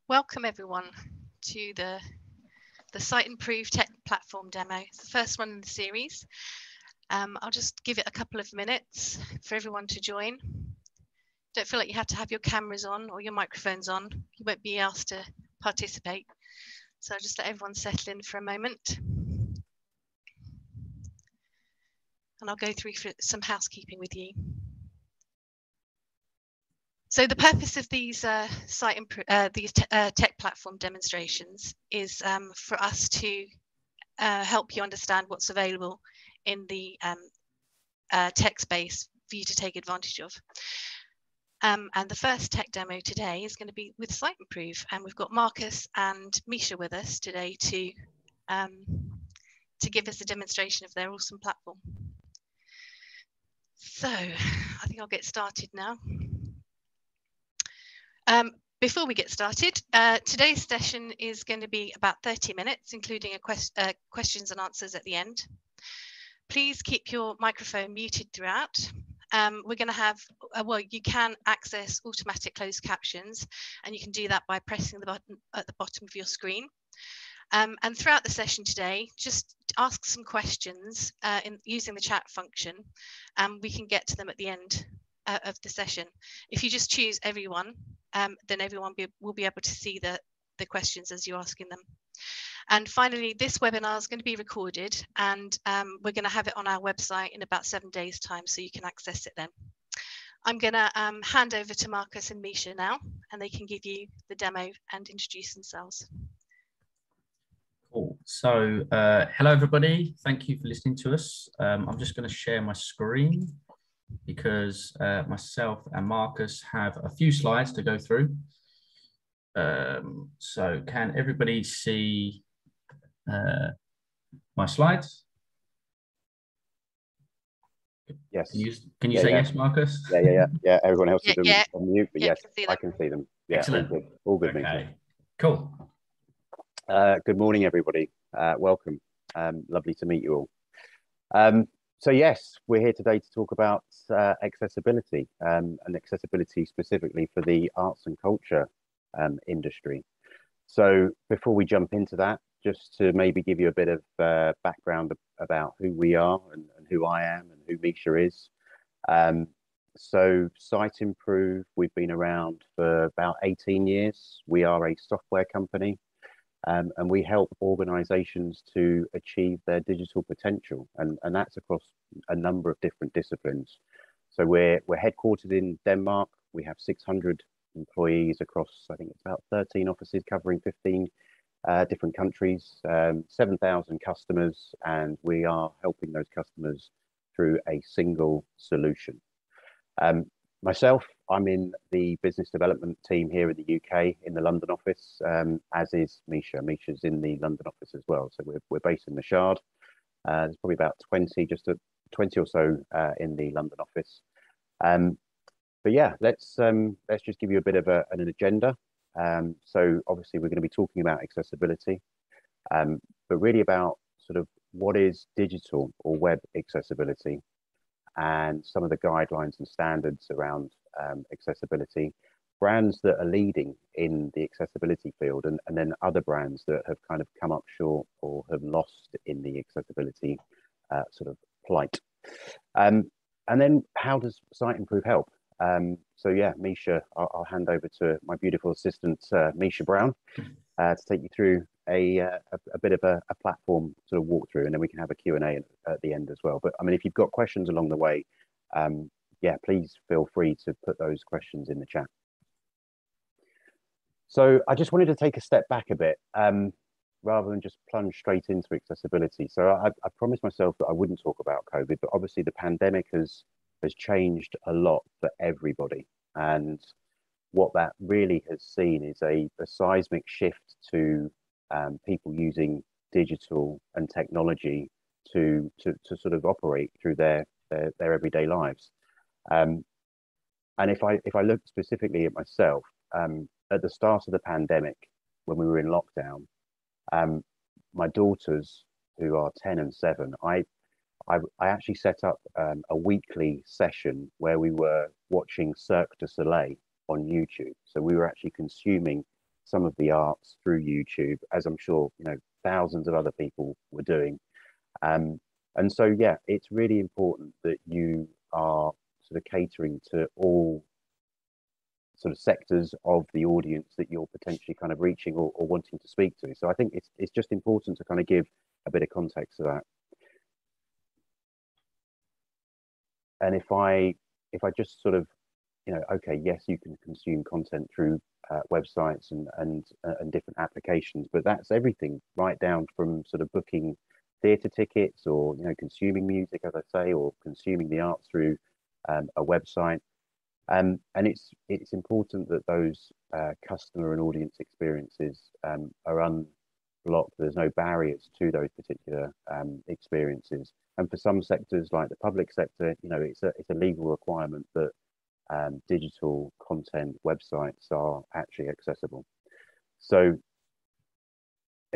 Welcome everyone to the Siteimprove tech platform demo. It's the first one in the series. I'll just give it a couple of minutes for everyone to join. Don't feel like you have to have your cameras on or your microphones on. You won't be asked to participate. So I'll just let everyone settle in for a moment. And I'll go through some housekeeping with you. So the purpose of these tech platform demonstrations is for us to help you understand what's available in the tech space for you to take advantage of. And the first tech demo today is going to be with Siteimprove, and we've got Marcus and Mischa with us today to give us a demonstration of their awesome platform. So I think I'll get started now. Before we get started, today's session is going to be about 30 minutes, including questions and answers at the end. Please keep your microphone muted throughout. We're going to have, well, you can access automatic closed captions, and you can do that by pressing the button at the bottom of your screen. And throughout the session today, just ask some questions using the chat function, and we can get to them at the end of the session. If you just choose everyone, then everyone will be able to see the questions as you're asking them. And finally, this webinar is going to be recorded, and we're going to have it on our website in about 7 days' time, so you can access it then. I'm going to hand over to Marcus and Mischa now, and they can give you the demo and introduce themselves. Cool. So hello, everybody. Thank you for listening to us. I'm just going to share my screen because myself and Marcus have a few slides to go through. So can everybody see my slides? Yes. Can you say yes, Marcus? Yeah. Everyone else is on mute, but yes, I can see them. Yeah, excellent. All good. Okay. Cool. Good morning, everybody. Welcome. Lovely to meet you all. So yes, we're here today to talk about accessibility and accessibility specifically for the arts and culture industry. So before we jump into that, just to maybe give you a bit of background about who we are and who I am and who Mischa is. So Siteimprove, we've been around for about 18 years. We are a software company. And we help organizations to achieve their digital potential, and that's across a number of different disciplines. So we're headquartered in Denmark. We have 600 employees across, I think it's about 13 offices covering 15 different countries, 7,000 customers, and we are helping those customers through a single solution. Myself, I'm in the business development team here in the UK in the London office, as is Mischa. Mischa's in the London office as well. So we're based in the Shard. There's probably about 20 or so in the London office. But yeah, let's just give you a bit of an agenda. So obviously we're going to be talking about accessibility, but really about sort of what is digital or web accessibility, and some of the guidelines and standards around accessibility, brands that are leading in the accessibility field, and then other brands that have kind of come up short or have lost in the accessibility sort of plight. And then how does Siteimprove help? So yeah, Mischa, I'll hand over to my beautiful assistant, Mischa Brown, to take you through a bit of a platform sort of walkthrough, and then we can have a Q&A at the end as well. But I mean, if you've got questions along the way, yeah, please feel free to put those questions in the chat. So I just wanted to take a step back a bit, rather than just plunge straight into accessibility. So I promised myself that I wouldn't talk about COVID, but obviously the pandemic has changed a lot for everybody. And what that really has seen is a seismic shift to people using digital and technology to sort of operate through their everyday lives. And if I look specifically at myself, at the start of the pandemic, when we were in lockdown, my daughters, who are 10 and 7, I actually set up a weekly session where we were watching Cirque du Soleil on YouTube. So we were actually consuming some of the arts through YouTube, as I'm sure, you know, thousands of other people were doing. And so, yeah, it's really important that you are sort of catering to all sort of sectors of the audience that you're potentially kind of reaching or wanting to speak to. So I think it's just important to kind of give a bit of context to that. And if I just sort of, you know, okay, yes, you can consume content through websites and different applications, but that's everything right down from sort of booking theatre tickets, or, you know, consuming music, as I say, or consuming the arts through a website. And it's important that those customer and audience experiences are unblocked. There's no barriers to those particular experiences. And for some sectors, like the public sector, you know, it's a legal requirement that digital content websites are actually accessible. So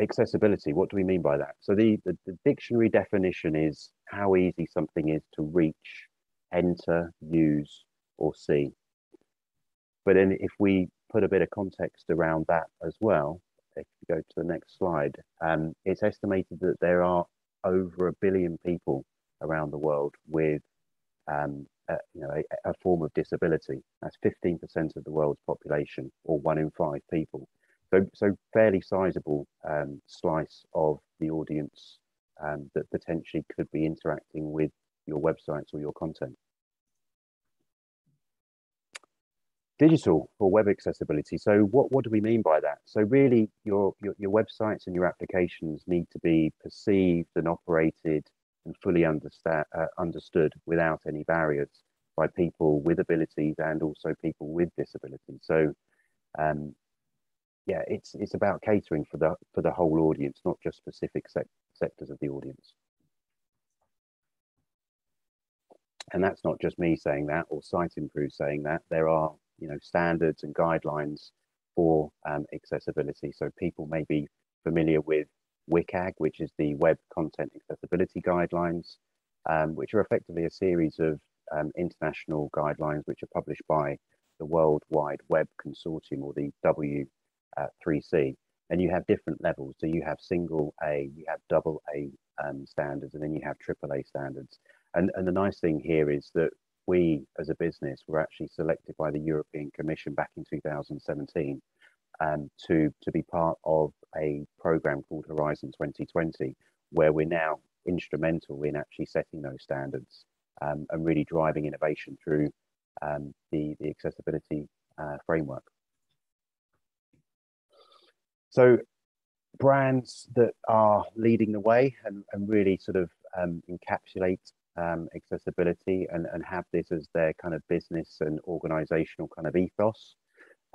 accessibility, what do we mean by that? So the dictionary definition is how easy something is to reach, enter, use, or see. But then if we put a bit of context around that as well, if you go to the next slide, it's estimated that there are over 1 billion people around the world with you know, a form of disability. That's 15% of the world's population, or 1 in 5 people. So fairly sizable slice of the audience that potentially could be interacting with your websites or your content. Digital or web accessibility. So what do we mean by that? So really, your websites and your applications need to be perceived and operated and fully understood without any barriers by people with abilities and also people with disabilities. So yeah, it's about catering for the whole audience, not just specific sectors of the audience. And that's not just me saying that or Siteimprove saying that. There are, you know, standards and guidelines for accessibility. So people may be familiar with WCAG, which is the Web Content Accessibility Guidelines, which are effectively a series of international guidelines which are published by the World Wide Web Consortium, or the W3C. And you have different levels. So you have single A, you have double A standards, and then you have AAA standards. And the nice thing here is that we, as a business, were actually selected by the European Commission back in 2017 to be part of a program called Horizon 2020, where we're now instrumental in actually setting those standards and really driving innovation through the accessibility framework. So brands that are leading the way and really sort of encapsulate accessibility and have this as their kind of business and organizational kind of ethos.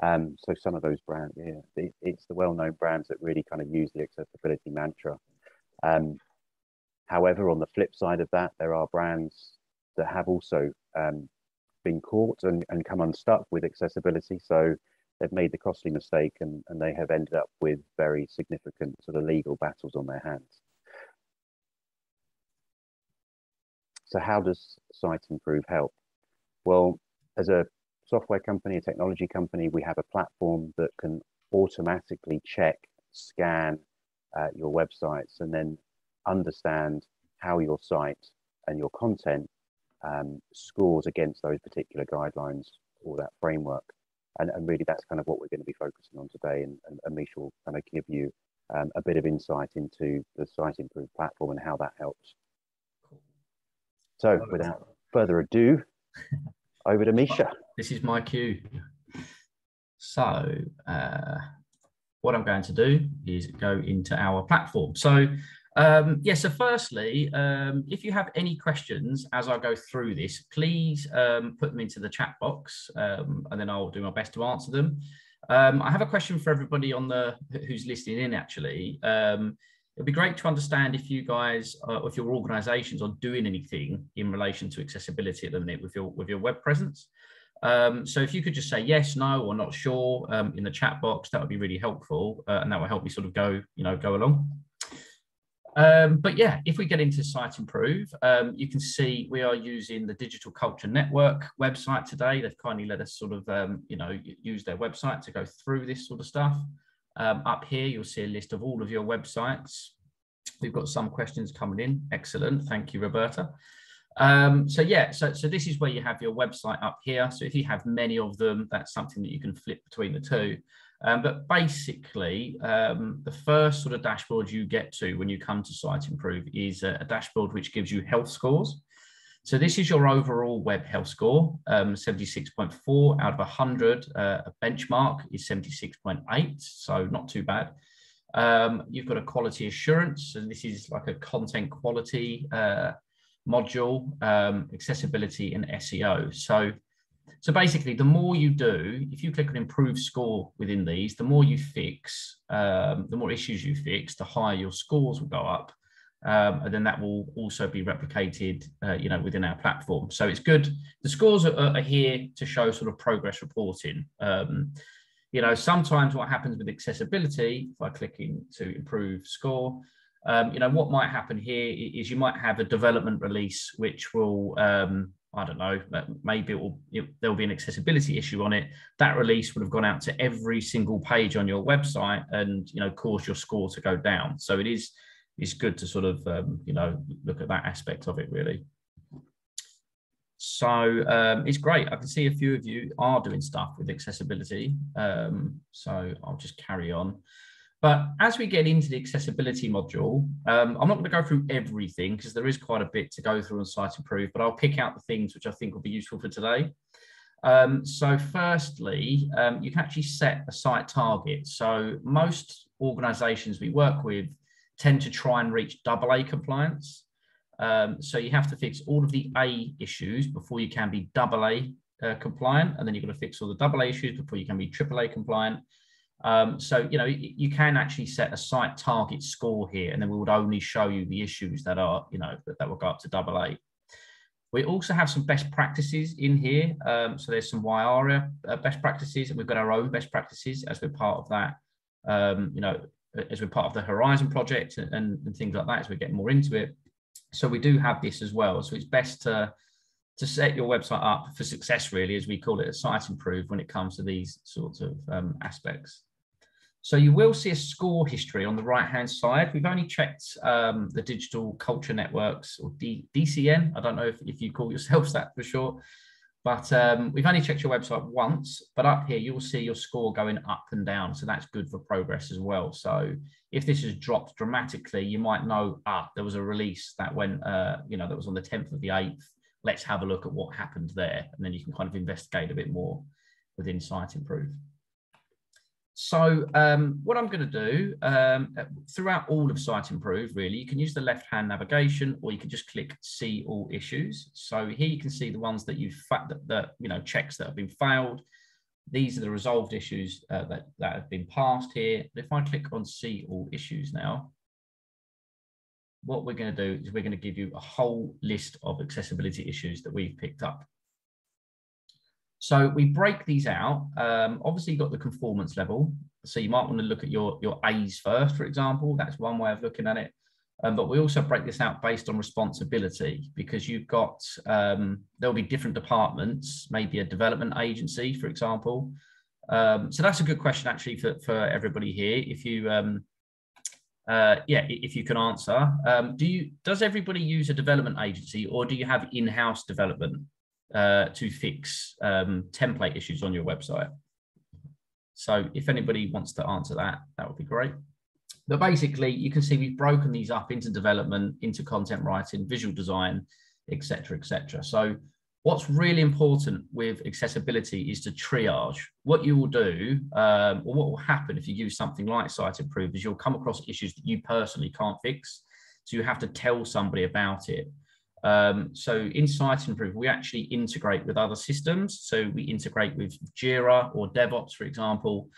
So some of those brands, yeah, it's the well-known brands that really kind of use the accessibility mantra. However, on the flip side of that, there are brands that have also been caught and come unstuck with accessibility. So they've made the costly mistake and they have ended up with very significant sort of legal battles on their hands. So how does Siteimprove help? Well, as a software company, a technology company, we have a platform that can automatically check, scan your websites and then understand how your site and your content scores against those particular guidelines or that framework. And really that's kind of what we're going to be focusing on today. And Mischa will kind of give you a bit of insight into the Siteimprove platform and how that helps. So without further ado, over to Mischa. This is my cue. So what I'm going to do is go into our platform. So yeah, so firstly, if you have any questions as I go through this, please put them into the chat box and then I'll do my best to answer them. I have a question for everybody on who's listening in actually. It'd be great to understand if you guys, or if your organizations are doing anything in relation to accessibility at the minute with your web presence. So if you could just say yes, no, or not sure in the chat box, that would be really helpful. And that will help me sort of go along. But yeah, if we get into Siteimprove, you can see we are using the Digital Culture Network website today. They've kindly let us sort of, use their website to go through this sort of stuff. Up here, you'll see a list of all of your websites. We've got some questions coming in. Excellent. Thank you, Roberta. So this is where you have your website up here. So if you have many of them, that's something that you can flip between the two. But basically, the first sort of dashboard you get to when you come to Siteimprove is a dashboard which gives you health scores. So this is your overall web health score, 76.4 out of 100. A benchmark is 76.8, so not too bad. You've got a quality assurance, and this is like a content quality module, accessibility and SEO. So basically, the more you do, if you click on improve score within these, the more you fix, the more issues you fix, the higher your scores will go up. And then that will also be replicated, within our platform. So it's good. The scores are here to show sort of progress reporting. Sometimes what happens with accessibility, if I click into improve score, what might happen here is you might have a development release which will, I don't know, maybe there'll be an accessibility issue on it. That release would have gone out to every single page on your website and, cause your score to go down. So it's good to sort of, look at that aspect of it, really. So it's great. I can see a few of you are doing stuff with accessibility. So I'll just carry on. But as we get into the accessibility module, I'm not going to go through everything because there is quite a bit to go through on Siteimprove, but I'll pick out the things which I think will be useful for today. So firstly, you can actually set a site target. So most organizations we work with tend to try and reach AA compliance. So you have to fix all of the A issues before you can be AA compliant, and then you've got to fix all the AA issues before you can be AAA compliant. So you can actually set a site target score here, and then we would only show you the issues that are that will go up to AA. We also have some best practices in here. So there's some YARA best practices, and we've got our own best practices as we're part of that. As we're part of the Horizon project and things like that, as we get more into it. So we do have this as well. So it's best to set your website up for success, really, as we call it at Siteimprove, when it comes to these sorts of aspects. So you will see a score history on the right-hand side. We've only checked the Digital Culture Networks, or DCN. I don't know if you call yourselves that for short, but we've only checked your website once. But up here, you'll see your score going up and down. So that's good for progress as well. So if this has dropped dramatically, you might know, there was a release that went, that was on the 10th of the 8th. Let's have a look at what happened there. And then you can kind of investigate a bit more within Siteimprove. So what I'm going to do throughout all of Siteimprove, really, you can use the left-hand navigation, or you can just click See All Issues. So here you can see the ones that checks that have been failed. These are the resolved issues that have been passed here. If I click on See All Issues now, what we're going to do is we're going to give you a whole list of accessibility issues that we've picked up. So we break these out. Obviously, you've got the conformance level. So you might want to look at your A's first, for example. That's one way of looking at it. But we also break this out based on responsibility, because you've got, there'll be different departments, maybe a development agency, for example. So that's a good question, actually, for everybody here. If you, if you can answer, does everybody use a development agency, or do you have in-house development to fix template issues on your website? So if anybody wants to answer that, that would be great. But basically, you can see we've broken these up into development, into content writing, visual design, etc., etc. So what's really important with accessibility is to triage. What you will do, or what will happen if you use something like Siteimprove, is you'll come across issues that you personally can't fix. So you have to tell somebody about it. So in Siteimprove, we actually integrate with other systems. So we integrate with Jira or DevOps, for example.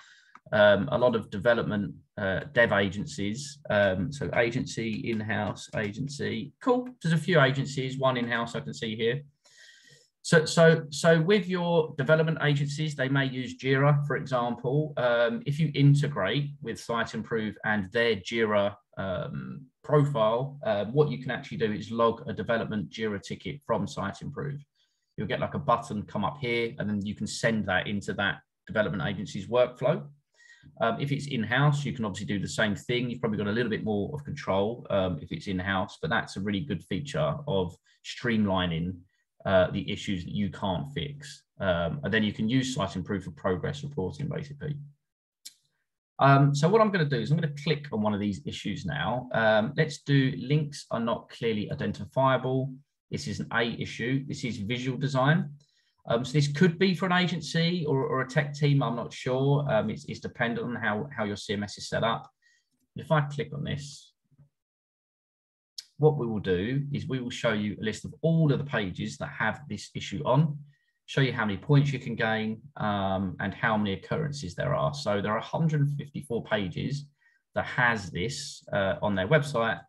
A lot of development dev agencies. So agency, in-house, agency. Cool. There's a few agencies, one in-house I can see here. So with your development agencies, they may use Jira, for example. If you integrate with Siteimprove and their Jira profile, what you can actually do is log a development Jira ticket from Siteimprove. You'll get like a button come up here, and then you can send that into that development agency's workflow. If it's in-house, you can obviously do the same thing. You've probably got a little bit more of control if it's in-house, but that's a really good feature of streamlining the issues that you can't fix. And then you can use Siteimprove for progress reporting, basically. So what I'm going to do is I'm going to click on one of these issues now. Let's do links are not clearly identifiable. This is an A issue. This is visual design. So this could be for an agency or a tech team. I'm not sure. It's dependent on how your CMS is set up. If I click on this, what we will do is we will show you a list of all of the pages that have this issue on, show you how many points you can gain and how many occurrences there are. So there are 154 pages that has this on their website,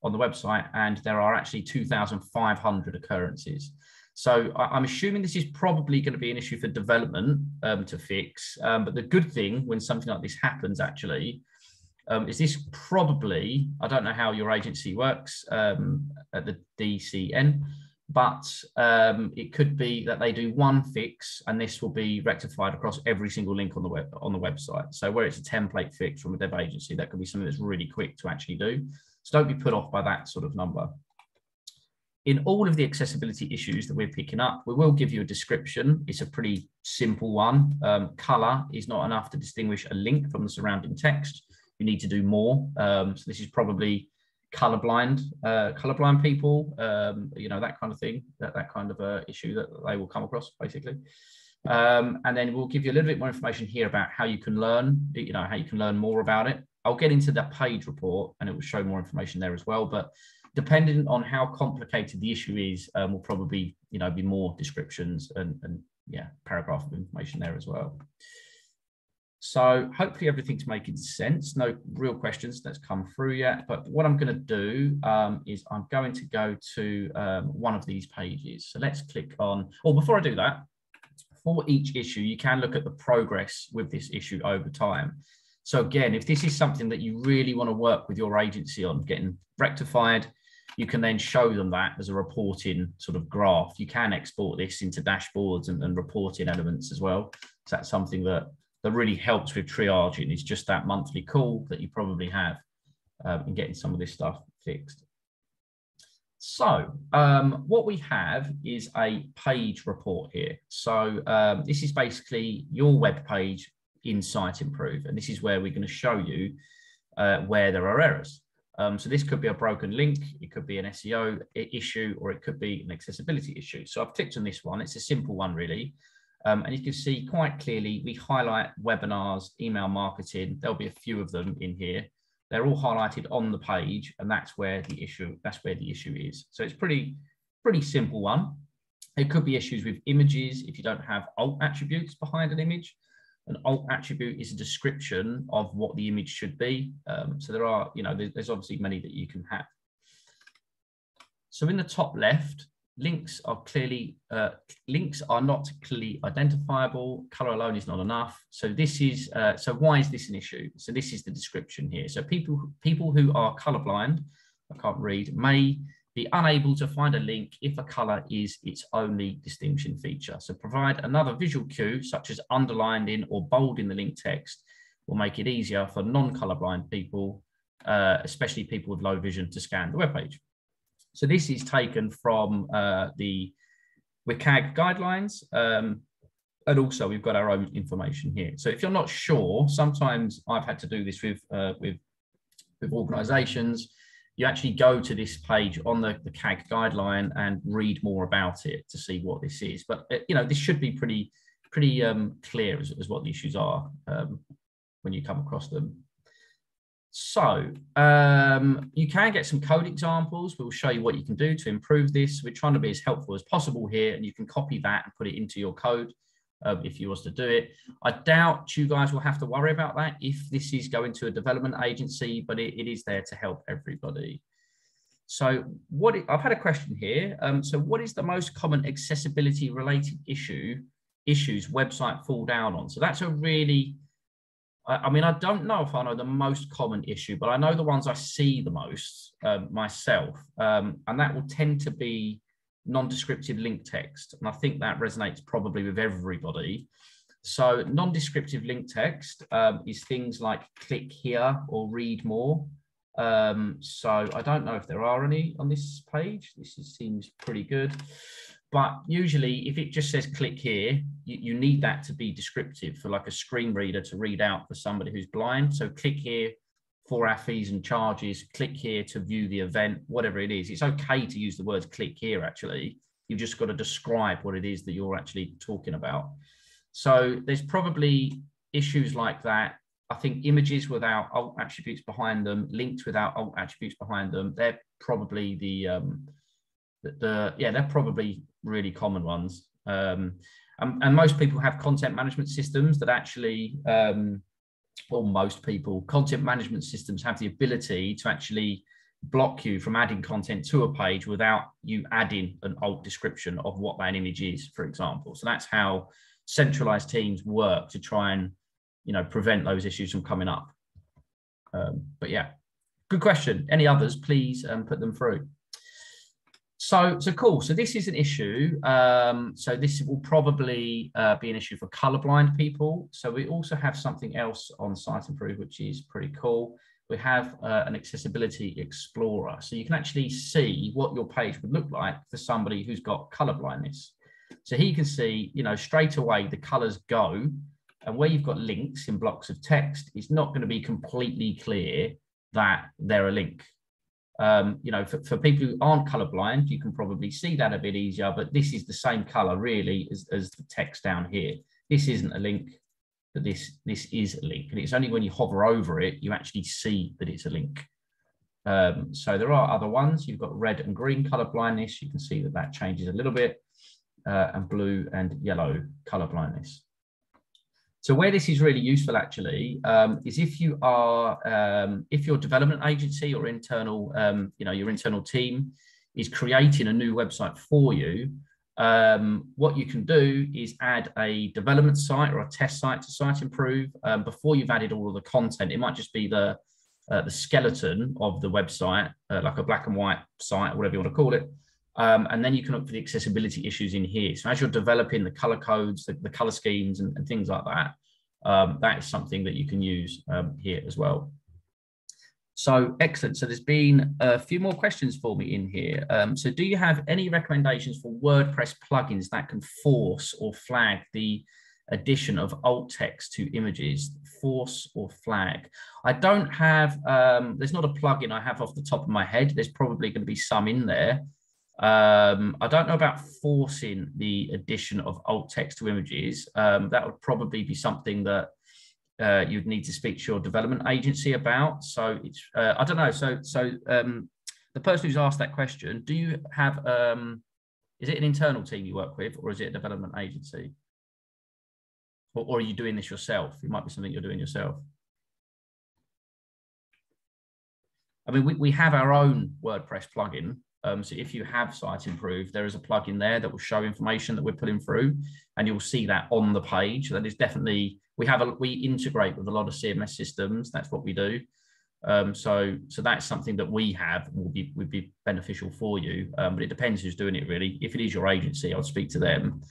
and there are actually 2,500 occurrences. So I'm assuming this is probably going to be an issue for development to fix. But the good thing when something like this happens actually is this probably, I don't know how your agency works at the DCN, but it could be that they do one fix and this will be rectified across every single link on the website. So where it's a template fix from a dev agency, that could be something that's really quick to actually do. So don't be put off by that sort of number. In all of the accessibility issues that we're picking up, we will give you a description. It's a pretty simple one. Color is not enough to distinguish a link from the surrounding text. You need to do more. So this is probably colorblind people, you know, that kind of thing, that kind of issue that they will come across basically. And then we'll give you a little bit more information here about how you can learn, you know, how you can learn more about it. I'll get into that page report and it will show more information there as well. But depending on how complicated the issue is, will probably, you know, be more descriptions and yeah, paragraph of information there as well. So hopefully everything's making sense. No real questions that's come through yet. But what I'm going to do is I'm going to go to one of these pages. So let's click on, or before I do that, for each issue, you can look at the progress with this issue over time. So again, if this is something that you really want to work with your agency on getting rectified, you can then show them that as a reporting sort of graph. You can export this into dashboards and reporting elements as well. So that's something that really helps with triaging. It's just that monthly call that you probably have in getting some of this stuff fixed. So what we have is a page report here. So this is basically your web page in Siteimprove, and this is where we're going to show you where there are errors. So this could be a broken link, it could be an SEO issue, or it could be an accessibility issue. So I've clicked on this one. It's a simple one, really. And you can see quite clearly, we highlight webinars, email marketing. There'll be a few of them in here. They're all highlighted on the page, and that's where the issue is. So it's pretty simple one. It could be issues with images if you don't have alt attributes behind an image. An alt attribute is a description of what the image should be. So there are, you know, there's obviously many that you can have. So in the top left, links are not clearly identifiable. Color alone is not enough. So this is, so why is this an issue? So this is the description here. So people who are colorblind, I can't read, may be unable to find a link if a color is its only distinction feature. So provide another visual cue, such as underlining or bolding the link text, will make it easier for non-colorblind people, especially people with low vision, to scan the webpage. So this is taken from the WCAG guidelines, and also we've got our own information here. So if you're not sure, sometimes I've had to do this with organizations. You actually go to this page on the CAG guideline and read more about it to see what this is. But you know, this should be pretty clear as what the issues are when you come across them. So you can get some code examples. We'll show you what you can do to improve this. We're trying to be as helpful as possible here, and you can copy that and put it into your code if you was to do it. I doubt you guys will have to worry about that if this is going to a development agency, but it is there to help everybody. So I've had a question here. So what is the most common accessibility related issues website fall down on? So that's a really, I mean, I don't know if I know the most common issue, but I know the ones I see the most myself, and that will tend to be non-descriptive link text. And I think that resonates probably with everybody. So non-descriptive link text is things like click here or read more. So I don't know if there are any on this page. Seems pretty good. But usually if it just says click here, you need that to be descriptive for like a screen reader to read out for somebody who's blind. So click here for our fees and charges, click here to view the event, whatever it is. It's okay to use the words click here actually. You've just got to describe what it is that you're actually talking about. So there's probably issues like that. I think images without alt attributes behind them, links without alt attributes behind them, they're probably they're probably really common ones. And most people have content management systems that actually, well, most people, content management systems have the ability to actually block you from adding content to a page without you adding an alt description of what that image is, for example. So that's how centralized teams work to try and, prevent those issues from coming up. But yeah, good question. Any others, please put them through. So cool. So this is an issue. So this will probably be an issue for colorblind people. So we also have something else on Siteimprove, which is pretty cool. We have an accessibility explorer. So you can actually see what your page would look like for somebody who's got color blindness. So here you can see, straight away the colors go, and where you've got links in blocks of text, it's not going to be completely clear that they're a link. For people who aren't colorblind, you can probably see that a bit easier, but this is the same color really as the text down here. This isn't a link, but this is a link, and it's only when you hover over it you actually see that it's a link. So there are other ones. You've got red and green color blindness. You can see that changes a little bit, and blue and yellow color blindness. So where this is really useful actually is if you are, if your development agency or internal, your internal team is creating a new website for you, what you can do is add a development site or a test site to Siteimprove before you've added all of the content. It might just be the skeleton of the website, like a black and white site, whatever you want to call it. And then you can look for the accessibility issues in here. So as you're developing the color codes, the color schemes and things like that, that is something that you can use here as well. So excellent. So there's been a few more questions for me in here. So do you have any recommendations for WordPress plugins that can force or flag the addition of alt text to images? Force or flag? I don't have, there's not a plugin I have off the top of my head. There's probably going to be some in there. I don't know about forcing the addition of alt text to images. That would probably be something that you'd need to speak to your development agency about. So it's I don't know. So the person who's asked that question, do you have is it an internal team you work with, or is it a development agency, or are you doing this yourself? It might be something you're doing yourself. I mean, we have our own WordPress plugin. So if you have Siteimprove, there is a plugin there that will show information that we're putting through, and you'll see that on the page. That is definitely, we integrate with a lot of CMS systems. That's what we do. So that's something that we have and would be beneficial for you. But it depends who's doing it really. If it is your agency, I'll speak to them.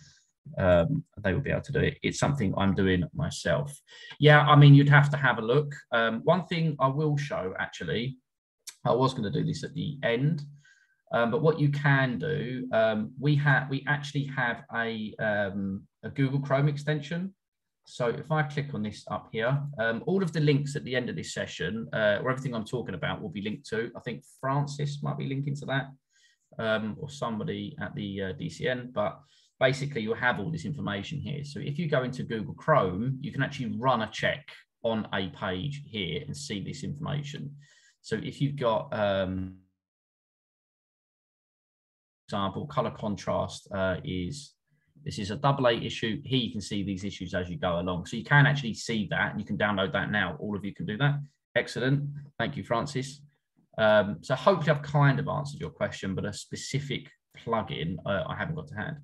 They will be able to do it. It's something I'm doing myself. Yeah, I mean, you'd have to have a look. One thing I will show actually, I was going to do this at the end. But what you can do, we actually have a Google Chrome extension. So if I click on this up here, all of the links at the end of this session, or everything I'm talking about, will be linked to. I think Francis might be linking to that, or somebody at the DCN. But basically, you'll have all this information here. So if you go into Google Chrome, you can actually run a check on a page here and see this information. So if you've got example, color contrast this is a AA issue. Here you can see these issues as you go along. So you can actually see that, and you can download that now. All of you can do that. Excellent. Thank you, Francis. So hopefully I've kind of answered your question, but a specific plugin I haven't got to hand.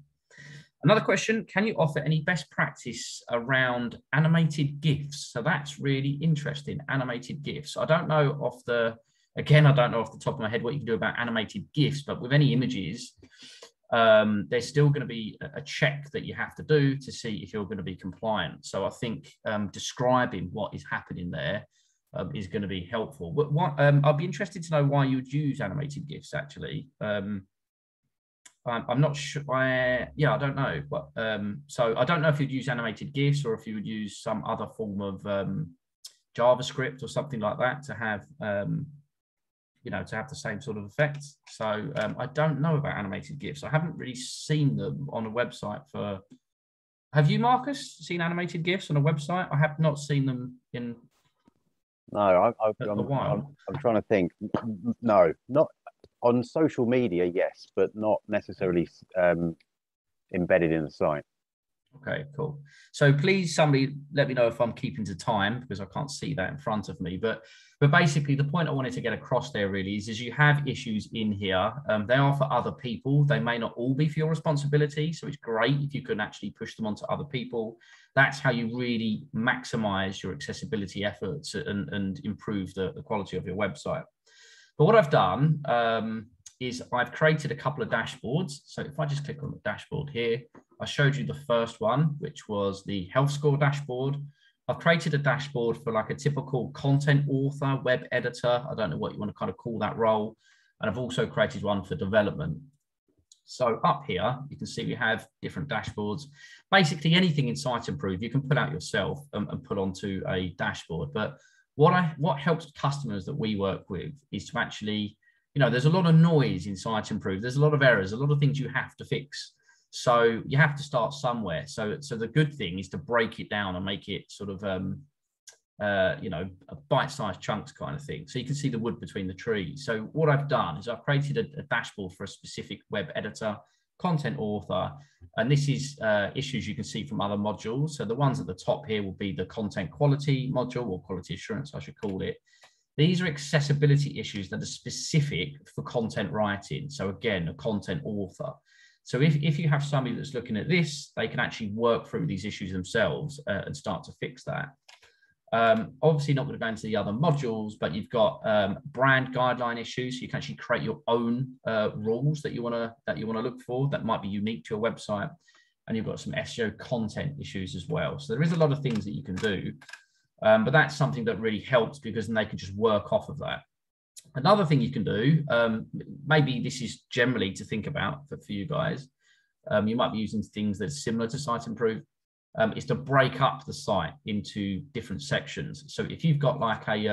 Another question, can you offer any best practice around animated GIFs? So that's really interesting, animated GIFs. I don't know off the top of my head what you can do about animated GIFs, but with any images, there's still going to be a check that you have to do to see if you're going to be compliant. So I think describing what is happening there is going to be helpful. But I'd be interested to know why you would use animated GIFs, actually. I'm not sure. I don't know. But so I don't know if you'd use animated GIFs or if you would use some other form of JavaScript or something like that to have to have the same sort of effect. So I don't know about animated GIFs. I haven't really seen them on a website for. Have you, Marcus, seen animated GIFs on a website? I have not seen them in. No, I'm trying to think. No, not on social media, yes, but not necessarily embedded in the site. Okay, cool. So please, somebody let me know if I'm keeping to time, because I can't see that in front of me. But basically, the point I wanted to get across there really is you have issues in here. They are for other people. They may not all be for your responsibility. So it's great if you can actually push them onto other people. That's how you really maximize your accessibility efforts and improve the quality of your website. But what I've done is I've created a couple of dashboards. So if I just click on the dashboard here, I showed you the first one, which was the health score dashboard. I've created a dashboard for like a typical content author, web editor. I don't know what you want to kind of call that role. And I've also created one for development. So up here, you can see we have different dashboards. Basically anything in Siteimprove, you can put out yourself and put onto a dashboard. But what helps customers that we work with is to actually, there's a lot of noise in Siteimprove. There's a lot of errors, a lot of things you have to fix. So you have to start somewhere. So the good thing is to break it down and make it sort of, a bite-sized chunks kind of thing. So you can see the wood between the trees. So what I've done is I've created a dashboard for a specific web editor, content author, and this is issues you can see from other modules. So the ones at the top here will be the content quality module, or quality assurance, I should call it. These are accessibility issues that are specific for content writing. So again, a content author. So if you have somebody that's looking at this, they can actually work through these issues themselves and start to fix that. Obviously not going to go into the other modules, but you've got brand guideline issues. So you can actually create your own rules that you want to look for that might be unique to your website. And you've got some SEO content issues as well. So there is a lot of things that you can do, but that's something that really helps because then they can just work off of that. Another thing you can do, maybe this is generally to think about for you guys, you might be using things that are similar to Siteimprove, is to break up the site into different sections. So if you've got like a,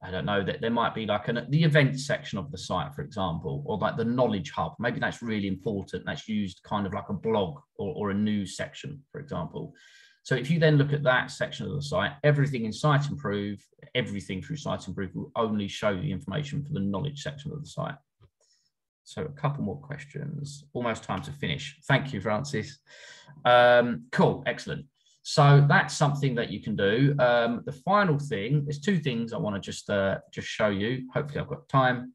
I don't know, that there might be like the events section of the site, for example, or like the knowledge hub, maybe that's really important. That's used kind of like a blog or a news section, for example. So if you then look at that section of the site, everything in Siteimprove, everything through Siteimprove will only show the information for the knowledge section of the site. So a couple more questions, almost time to finish. Thank you, Francis. Cool, excellent. So that's something that you can do. The final thing, there's two things I want to just show you. Hopefully I've got time.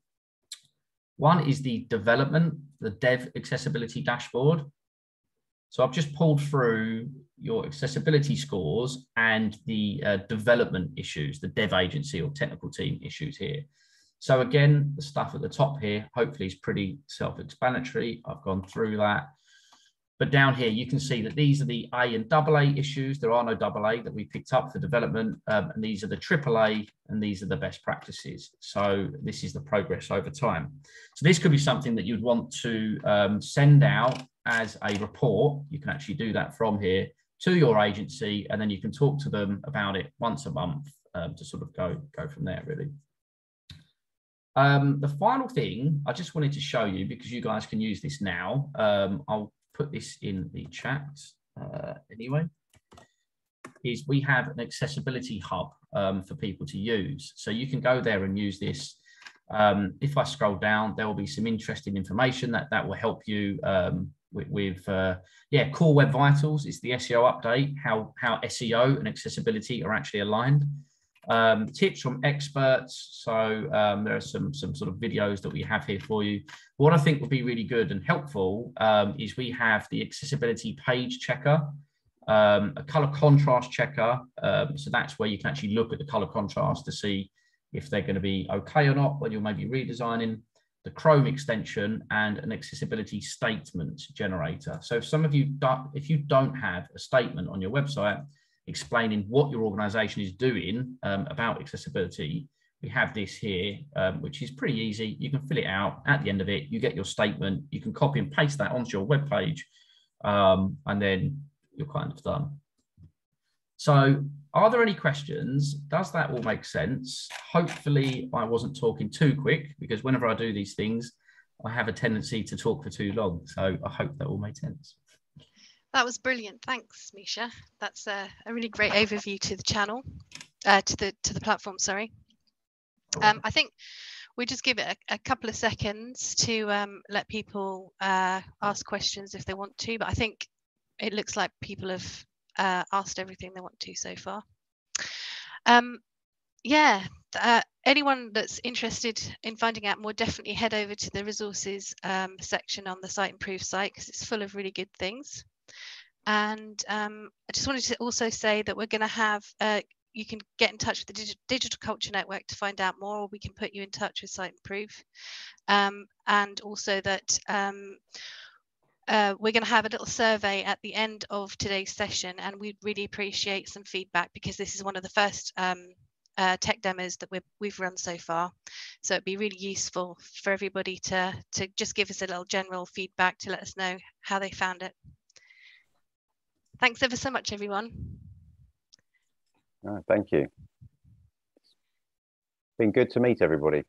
One is the development, the dev accessibility dashboard. So I've just pulled through your accessibility scores and the development issues, the dev agency or technical team issues here. So again, the stuff at the top here, hopefully is pretty self-explanatory. I've gone through that. But down here, you can see that these are the A and AA issues. There are no AA that we picked up for development. And these are the AAA, and these are the best practices. So this is the progress over time. So this could be something that you'd want to send out as a report. You can actually do that from here to your agency, and then you can talk to them about it once a month to sort of go from there, really. The final thing I just wanted to show you, because you guys can use this now, I'll put this in the chat anyway, is we have an accessibility hub for people to use. So you can go there and use this. If I scroll down, there will be some interesting information that will help you with Core Web Vitals. It's the SEO update, how SEO and accessibility are actually aligned. Tips from experts. So there are some sort of videos that we have here for you. What I think would be really good and helpful is we have the accessibility page checker, a color contrast checker. So that's where you can actually look at the color contrast to see if they're going to be okay or not when you're maybe redesigning. the Chrome extension, and an accessibility statement generator. So if you don't have a statement on your website explaining what your organization is doing about accessibility, we have this here, which is pretty easy. You can fill it out. At the end of it, you get your statement. You can copy and paste that onto your web page, and then you're kind of done. So are there any questions? Does that all make sense? Hopefully I wasn't talking too quick, because whenever I do these things, I have a tendency to talk for too long. So I hope that all made sense. That was brilliant. Thanks, Mischa. That's a really great overview to the channel, to the platform, sorry. I think we just give it a couple of seconds to let people ask questions if they want to, but I think it looks like people have asked everything they want to so far. Yeah, anyone that's interested in finding out more, definitely head over to the resources section on the Siteimprove site, because it's full of really good things. And I just wanted to also say that we're going to have you can get in touch with the Digital Culture Network to find out more, or we can put you in touch with Siteimprove. And also that we're going to have a little survey at the end of today's session, and we'd really appreciate some feedback, because this is one of the first tech demos that we've run so far. So it'd be really useful for everybody to just give us a little general feedback to let us know how they found it. Thanks ever so much, everyone. Thank you. It's been good to meet everybody.